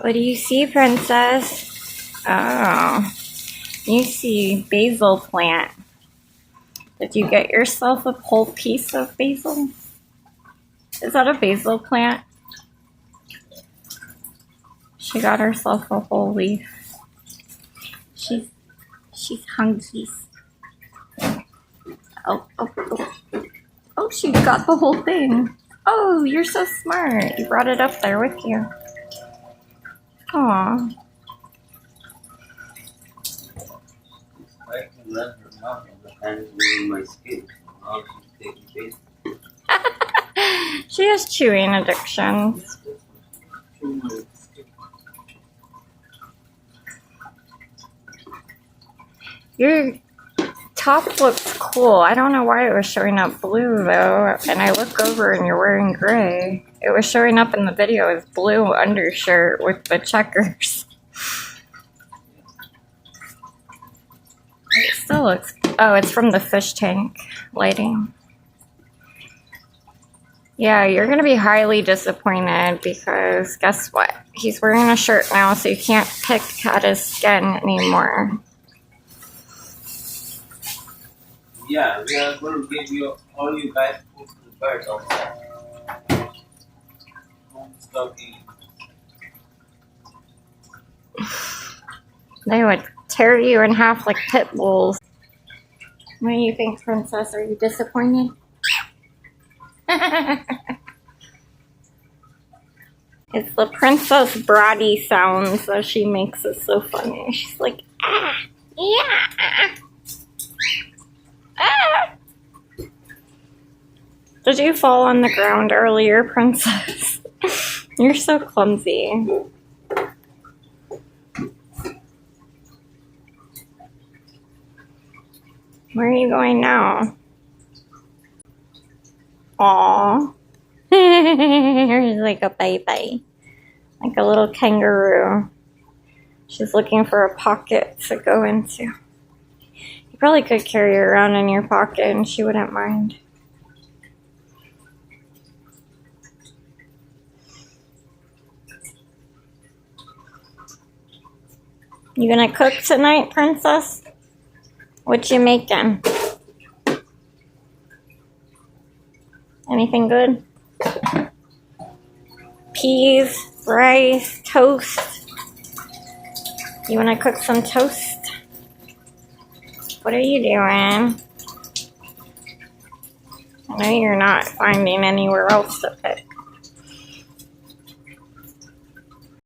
What do you see, Princess? Oh, you see basil plant. Did you get yourself a whole piece of basil? Is that a basil plant? She got herself a whole leaf. She's hungry. Oh, she got the whole thing. Oh, you're so smart. You brought it up there with you. Aw. She has chewing addictions. Your top looks cool. I don't know why it was showing up blue though, and I look over and you're wearing gray. It was showing up in the video as blue undershirt with the checkers. It still looks... Oh, it's from the fish tank lighting. Yeah, you're going to be highly disappointed because guess what? He's wearing a shirt now, so you can't pick at his skin anymore. Yeah, we are going to give you all you guys food to the birds outside. They would tear you in half like pit bulls. What do you think, Princess? Are you disappointed? It's the Princess Brady sounds that she makes it so funny. She's like, ah, yeah, ah. Did you fall on the ground earlier, Princess? You're so clumsy. Where are you going now? Aww. Here's like a baby. Like a little kangaroo. She's looking for a pocket to go into. You probably could carry her around in your pocket and she wouldn't mind. You gonna cook tonight, Princess? What you making? Anything good? Peas, rice, toast. You wanna cook some toast? What are you doing? I know you're not finding anywhere else to pick.